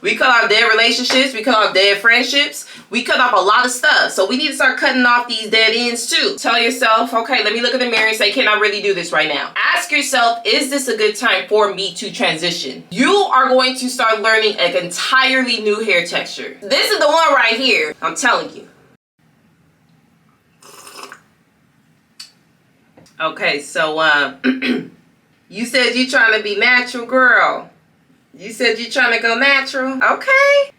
We cut off dead relationships. We cut off dead friendships. We cut off a lot of stuff. So we need to start cutting off these dead ends too. Tell yourself, okay, let me look in the mirror and say, can I really do this right now? Ask yourself, is this a good time for me to transition? You are going to start learning an entirely new hair texture. This is the one right here. I'm telling you. Okay, so you said you trying to be natural, girl. You said you trying to go natural. Okay.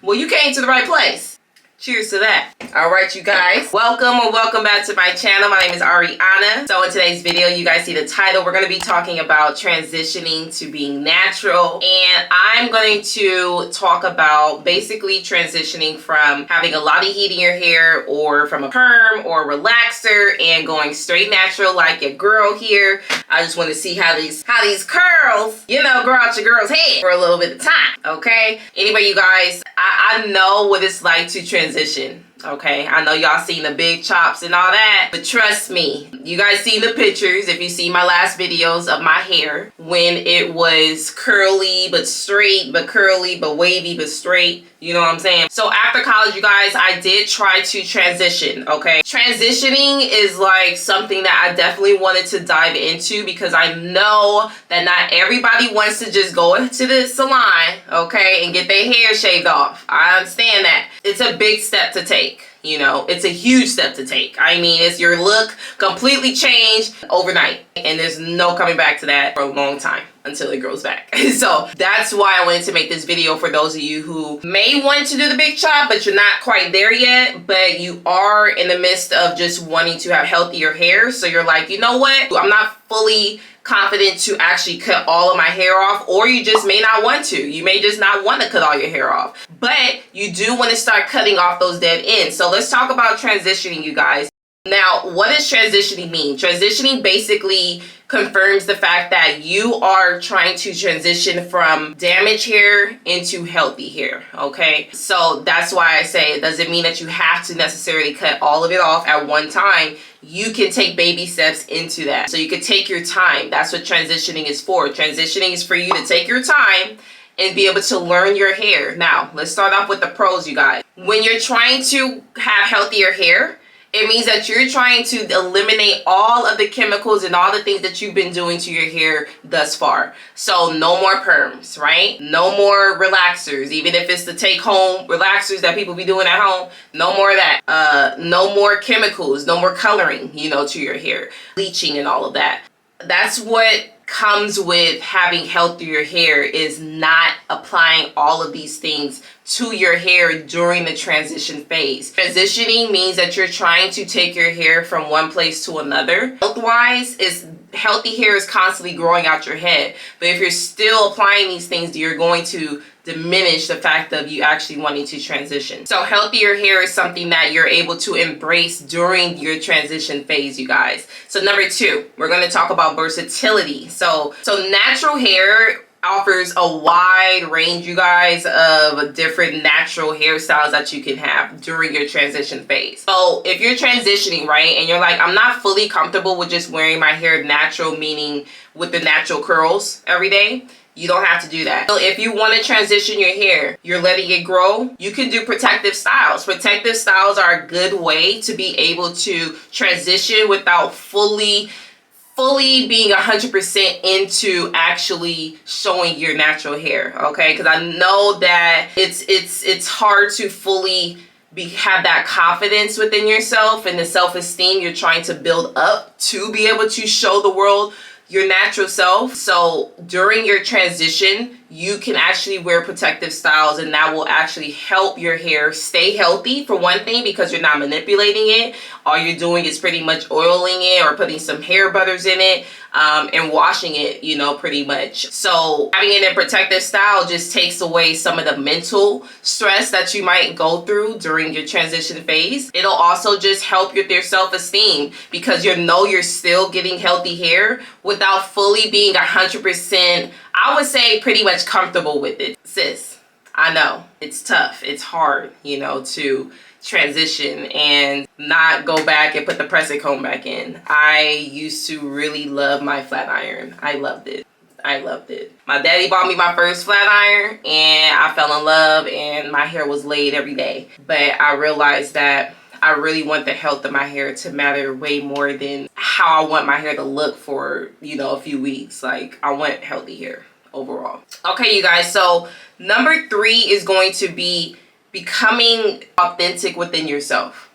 Well, you came to the right place. Cheers to that. All right, you guys. Welcome or welcome back to my channel. My name is Ariana. So in today's video, you guys see the title. We're going to be talking about transitioning to being natural. And I'm going to talk about basically transitioning from having a lot of heat in your hair or from a perm or relaxer and going straight natural like your girl here. I just want to see how these curls, you know, grow out your girl's head for a little bit of time. Okay. Anyway, you guys, I know what it's like to transition. Okay, I know y'all seen the big chops and all that, but trust me, you guys seen the pictures if you see my last videos of my hair when it was curly but straight, but curly but wavy but straight. You know what I'm saying? So after college, you guys, I did try to transition, okay? Transitioning is like something that I definitely wanted to dive into because I know that not everybody wants to just go into the salon, okay, and get their hair shaved off. I understand that. It's a big step to take. You know, it's a huge step to take. I mean, it's your look completely changed overnight. And there's no coming back to that for a long time until it grows back. So that's why I wanted to make this video for those of you who may want to do the big chop, but you're not quite there yet, but you are in the midst of just wanting to have healthier hair. So you're like, you know what? I'm not fully confident to actually cut all of my hair off, or you just may not want to. You may just not want to cut all your hair off, but you do want to start cutting off those dead ends. So let's talk about transitioning, you guys. Now, what does transitioning mean? Transitioning basically confirms the fact that you are trying to transition from damaged hair into healthy hair, okay? So that's why I say it doesn't mean that you have to necessarily cut all of it off at one time. You can take baby steps into that. So you can take your time. That's what transitioning is for. Transitioning is for you to take your time and be able to learn your hair. Now, let's start off with the pros, you guys. When you're trying to have healthier hair, it means that you're trying to eliminate all of the chemicals and all the things that you've been doing to your hair thus far. So no more perms, right? No more relaxers, even if it's the take-home relaxers that people be doing at home. No more of that. No more chemicals, no more coloring, you know, to your hair. Bleaching and all of that. That's what comes with having healthier hair, is not applying all of these things to your hair during the transition phase. Transitioning means that you're trying to take your hair from one place to another. Health-wise, healthy hair is constantly growing out your head. But if you're still applying these things, you're going to diminish the fact of you actually wanting to transition. So healthier hair is something that you're able to embrace during your transition phase, you guys. So number 2, we're going to talk about versatility. So natural hair offers a wide range, you guys, of different natural hairstyles that you can have during your transition phase. So if you're transitioning, right, and you're like, I'm not fully comfortable with just wearing my hair natural, meaning with the natural curls every day, you don't have to do that. So if you want to transition your hair, you're letting it grow, you can do protective styles. Protective styles are a good way to be able to transition without fully being 100% into actually showing your natural hair, okay? Because I know that it's hard to fully have that confidence within yourself and the self-esteem you're trying to build up to be able to show the world your natural self. So during your transition, you can actually wear protective styles, and that will actually help your hair stay healthy, for one thing, because you're not manipulating it. All you're doing is pretty much oiling it or putting some hair butters in it and washing it, you know, pretty much. So having it in a protective style just takes away some of the mental stress that you might go through during your transition phase. It'll also just help with your self-esteem, because you know you're still getting healthy hair without fully being 100%, I would say, pretty much comfortable with it. Sis, I know it's tough. It's hard, you know, to transition and not go back and put the pressing comb back in. I used to really love my flat iron. I loved it. I loved it. My daddy bought me my first flat iron and I fell in love and my hair was laid every day. But I realized that I really want the health of my hair to matter way more than how I want my hair to look for, you know, a few weeks. Like, I want healthy hair overall. Okay, you guys, so number 3 is going to be becoming authentic within yourself.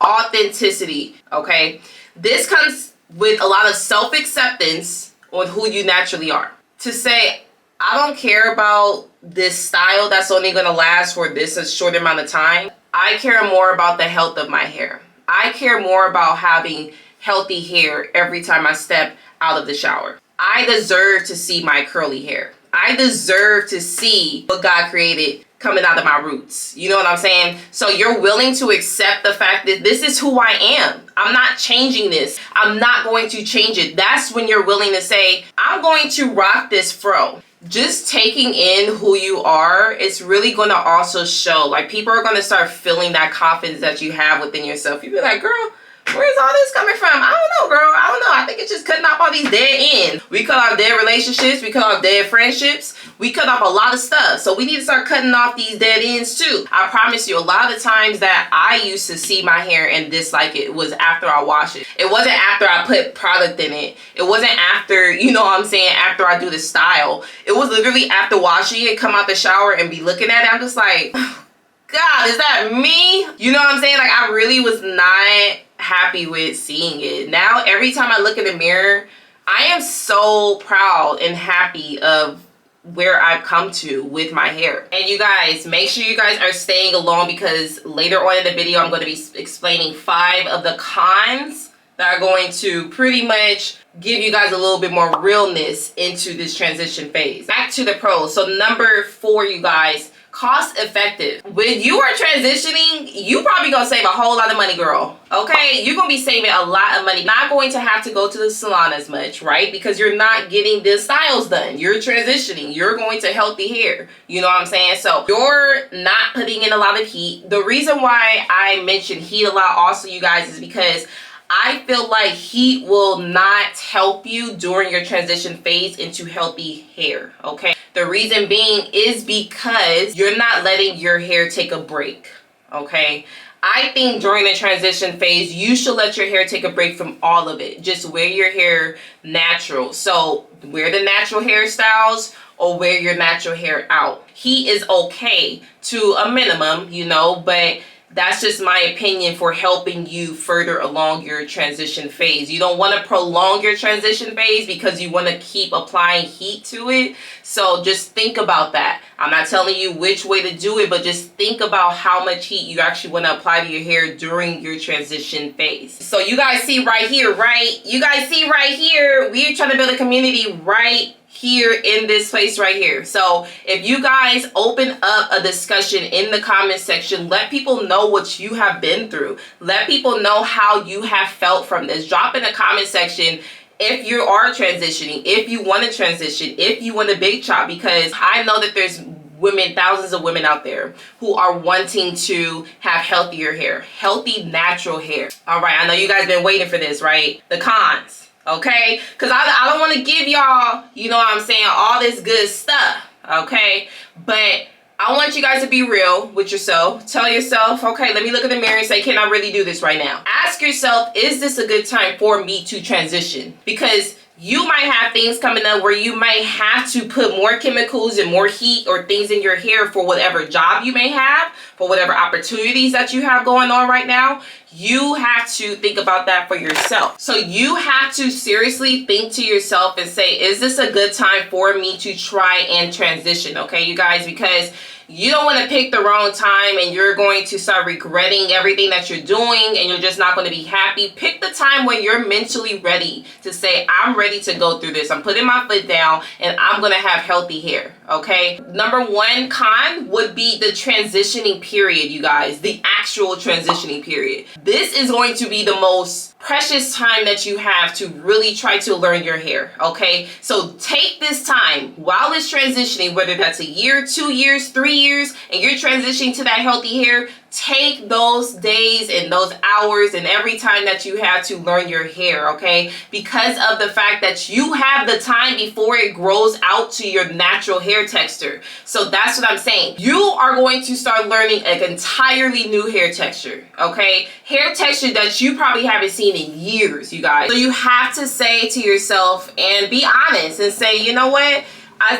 Authenticity, okay? This comes with a lot of self-acceptance on who you naturally are. To say, I don't care about this style that's only gonna last for this a short amount of time. I care more about the health of my hair. I care more about having healthy hair every time I step out of the shower. I deserve to see my curly hair. I deserve to see what God created coming out of my roots. You know what I'm saying? So you're willing to accept the fact that this is who I am. I'm not changing this. I'm not going to change it. That's when you're willing to say, I'm going to rock this fro. Just taking in who you are, it's really going to also show. Like, people are going to start feeling that confidence that you have within yourself. You be like, girl, where's all this coming from? I don't know, girl. I don't know. I think it's just cutting off all these dead ends. We cut off dead relationships. We cut off dead friendships. We cut off a lot of stuff. So we need to start cutting off these dead ends too. I promise you, a lot of the times that I used to see my hair and dislike it was after I wash it. It wasn't after I put product in it. It wasn't after, you know what I'm saying, after I do the style. It was literally after washing it, come out the shower and be looking at it. I'm just like, God, is that me? You know what I'm saying? Like, I really was not happy with seeing it. Now, every time I look in the mirror, I am so proud and happy of where I've come to with my hair. And you guys, make sure you guys are staying along, because later on in the video, I'm going to be explaining 5 of the cons that are going to pretty much give you guys a little bit more realness into this transition phase. Back to the pros. So number 4, you guys, cost effective. When you are transitioning, you probably gonna save a whole lot of money, girl. Okay, you're gonna be saving a lot of money. Not going to have to go to the salon as much, right? Because you're not getting the styles done. You're transitioning. You're going to healthy hair. You know what I'm saying? So you're not putting in a lot of heat. The reason why I mention heat a lot also, you guys, is because I feel like heat will not help you during your transition phase into healthy hair, okay? The reason being is because you're not letting your hair take a break, okay? I think during the transition phase, you should let your hair take a break from all of it. Just wear your hair natural. So wear the natural hairstyles or wear your natural hair out. Heat is okay to a minimum, you know, but that's just my opinion for helping you further along your transition phase. You don't want to prolong your transition phase because you want to keep applying heat to it. So just think about that. I'm not telling you which way to do it, but just think about how much heat you actually want to apply to your hair during your transition phase. So you guys see right here, right? You guys see right here, we're trying to build a community right here in this place right here. So if you guys open up a discussion in the comment section, let people know what you have been through. Let people know how you have felt from this. Drop in the comment section if you are transitioning, if you want to transition, if you want a big chop, because I know that there's women, thousands of women out there who are wanting to have healthier hair, healthy natural hair. All right, I know you guys been waiting for this, right? The cons. Okay, because I don't want to give y'all, you know what I'm saying, all this good stuff, okay? But I want you guys to be real with yourself. Tell yourself, okay, let me look in the mirror and say, can I really do this right now? Ask yourself, is this a good time for me to transition? Because you might have things coming up where you might have to put more chemicals and more heat or things in your hair for whatever job you may have, for whatever opportunities that you have going on right now. You have to think about that for yourself. So you have to seriously think to yourself and say, is this a good time for me to try and transition? Okay, you guys, because you don't want to pick the wrong time and you're going to start regretting everything that you're doing and you're just not going to be happy. Pick the time when you're mentally ready to say, I'm ready to go through this. I'm putting my foot down and I'm going to have healthy hair. Okay. Number 1 con would be the transitioning period, you guys. The actual transitioning period. This is going to be the most precious time that you have to really try to learn your hair, okay? So take this time while it's transitioning, whether that's a year, 2 years, 3 years, and you're transitioning to that healthy hair. Take those days and those hours and every time that you have to learn your hair, okay? Because of the fact that you have the time before it grows out to your natural hair texture. So that's what I'm saying. You are going to start learning an entirely new hair texture, okay? Hair texture that you probably haven't seen in years, you guys. So you have to say to yourself and be honest and say, you know what?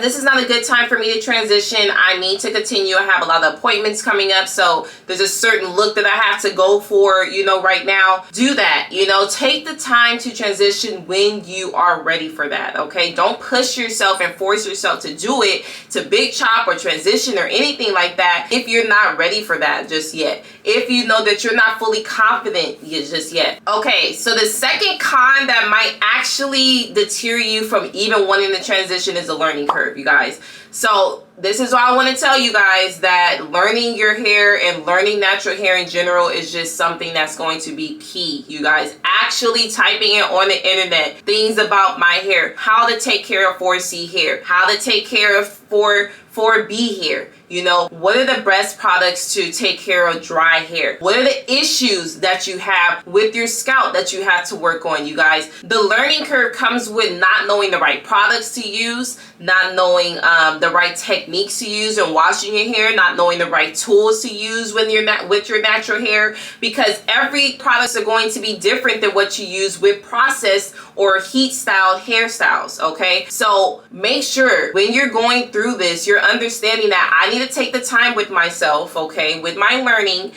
This is not a good time for me to transition. I need to continue. I have a lot of appointments coming up, so there's a certain look that I have to go for, you know, right now. Do that, you know, take the time to transition when you are ready for that, okay? Don't push yourself and force yourself to do it, to big chop or transition or anything like that if you're not ready for that just yet. If you know that you're not fully confident just yet. Okay, so the second con that might actually deter you from even wanting to transition is a learning curve, you guys. So this is why I want to tell you guys that learning your hair and learning natural hair in general is just something that's going to be key, you guys. Actually typing it on the internet, things about my hair, how to take care of 4C hair, how to take care of 4B hair. You know, what are the best products to take care of dry hair? What are the issues that you have with your scalp that you have to work on, you guys? The learning curve comes with not knowing the right products to use, not knowing the right techniques to use in washing your hair, not knowing the right tools to use when you're not with your natural hair, because every products are going to be different than what you use with processed or heat styled hairstyles, okay? So make sure when you're going through this, you're understanding that I need to take the time with myself, okay, with my learning,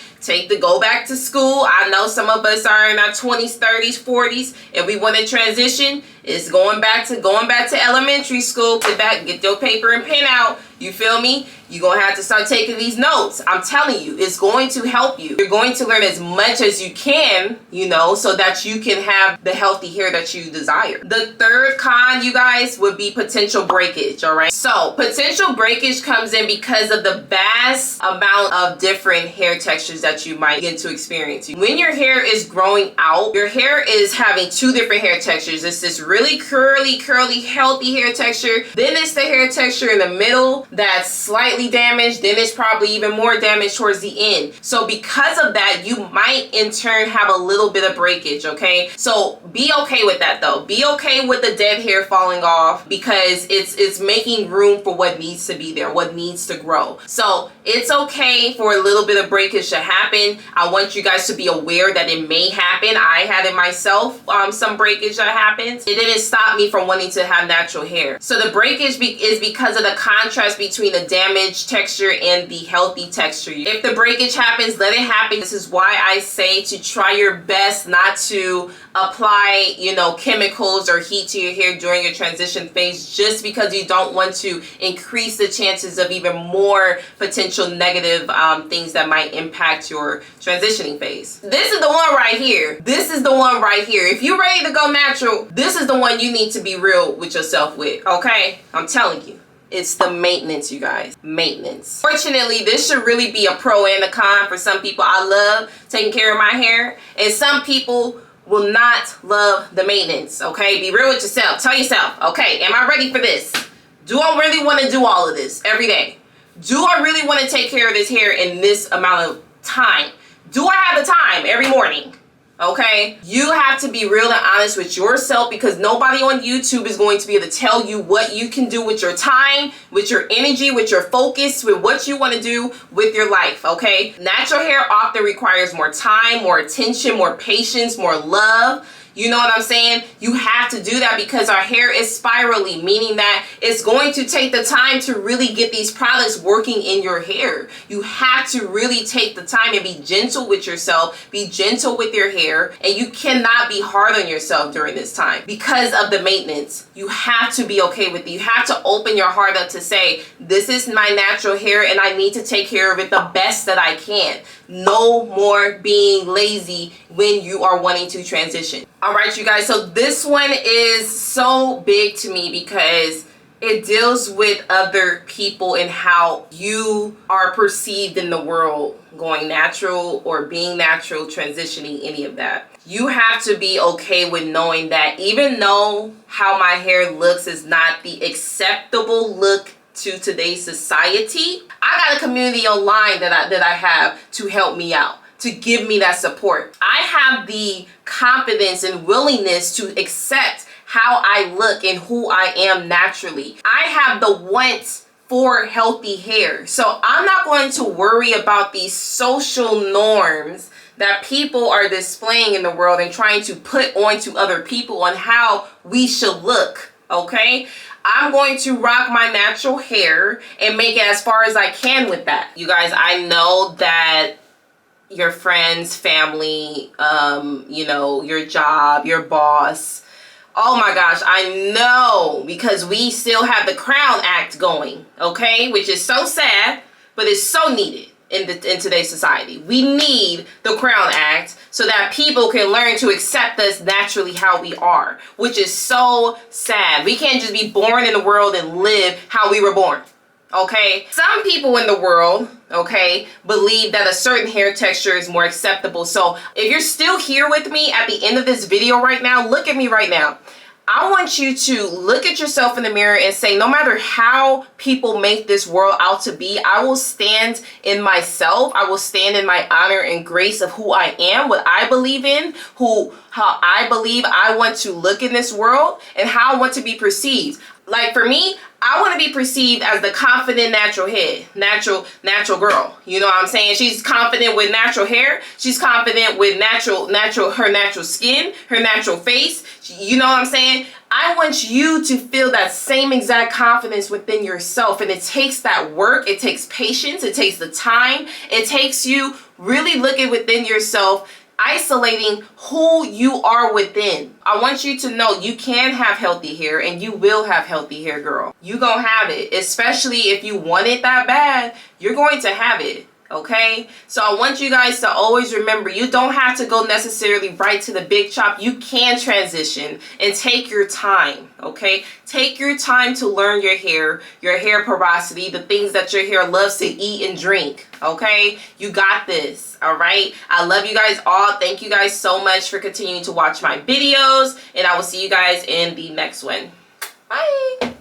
go back to school. I know some of us are in our 20s, 30s, 40s, and we want to transition. It's going back to elementary school. Get your paper and pen out. You feel me? You're going to have to start taking these notes. I'm telling you, it's going to help you. You're going to learn as much as you can, you know, so that you can have the healthy hair that you desire. The third con, you guys, would be potential breakage, all right? So potential breakage comes in because of the vast amount of different hair textures that you might get to experience. When your hair is growing out, your hair is having two different hair textures. It's this really curly, healthy hair texture. Then it's the hair texture in the middle that's slightly damaged. Then it's probably even more damaged towards the end. So because of that, you might in turn have a little bit of breakage, okay? So be okay with that though. Be okay with the dead hair falling off because it's making room for what needs to be there, what needs to grow. So it's okay for a little bit of breakage to happen. I want you guys to be aware that it may happen. I had it myself, some breakage that happens. It didn't stop me from wanting to have natural hair. So the breakage is because of the contrast between the damaged texture and the healthy texture. If the breakage happens, let it happen. This is why I say to try your best not to apply, you know, chemicals or heat to your hair during your transition phase, just because you don't want to increase the chances of even more potential negative things that might impact your transitioning phase. This is the one right here. This is the one right here. If you're ready to go natural, this is the one you need to be real with yourself with, okay? I'm telling you. It's the maintenance, you guys. Maintenance. Fortunately, this should really be a pro and a con for some people. I love taking care of my hair, and some people will not love the maintenance, okay? Be real with yourself. Tell yourself, okay, am I ready for this? Do I really want to do all of this every day? Do I really want to take care of this hair in this amount of time? Do I have the time every morning? Okay, you have to be real and honest with yourself, because nobody on YouTube is going to be able to tell you what you can do with your time, with your energy, with your focus, with what you want to do with your life. Okay, natural hair often requires more time, more attention, more patience, more love. You know what I'm saying? You have to do that because our hair is spirally, meaning that it's going to take the time to really get these products working in your hair. You have to really take the time and be gentle with yourself, be gentle with your hair, and you cannot be hard on yourself during this time because of the maintenance. You have to be okay with it. You have to open your heart up to say, this is my natural hair and I need to take care of it the best that I can. No more being lazy when you are wanting to transition. All right, you guys, so this one is so big to me because it deals with other people and how you are perceived in the world going natural or being natural, transitioning, any of that. You have to be okay with knowing that even though how my hair looks is not the acceptable look to today's society, I got a community online that I have to help me out, to give me that support. I have the confidence and willingness to accept how I look and who I am naturally. I have the want for healthy hair. So I'm not going to worry about these social norms that people are displaying in the world and trying to put onto other people on how we should look, okay? I'm going to rock my natural hair and make it as far as I can with that. You guys, I know that your friends, family, you know, your job, your boss, oh my gosh, I know, because we still have the Crown Act going, okay? Which is so sad, but it's so needed in today's society. We need the Crown Act so that people can learn to accept us naturally how we are, which is so sad. We can't just be born in the world and live how we were born, okay? Some people in the world, okay, believe that a certain hair texture is more acceptable. So if you're still here with me at the end of this video right now, look at me right now. I want you to look at yourself in the mirror and say, no matter how people make this world out to be, I will stand in myself. I will stand in my honor and grace of who I am, what I believe in, how I believe I want to look in this world, and how I want to be perceived. Like for me, I want to be perceived as the confident natural natural girl. You know what I'm saying? She's confident with natural hair. She's confident with her natural skin, her natural face. You know what I'm saying? I want you to feel that same exact confidence within yourself. And it takes that work. It takes patience. It takes the time. It takes you really looking within yourself, isolating who you are within. I want you to know you can have healthy hair, and you will have healthy hair, girl. You gonna have it, especially if you want it that bad. You're going to have it, okay? So I want you guys to always remember, you don't have to go necessarily right to the big chop. You can transition and take your time, okay? Take your time to learn your hair porosity, the things that your hair loves to eat and drink, okay? You got this, all right? I love you guys all. Thank you guys so much for continuing to watch my videos, and I will see you guys in the next one. Bye.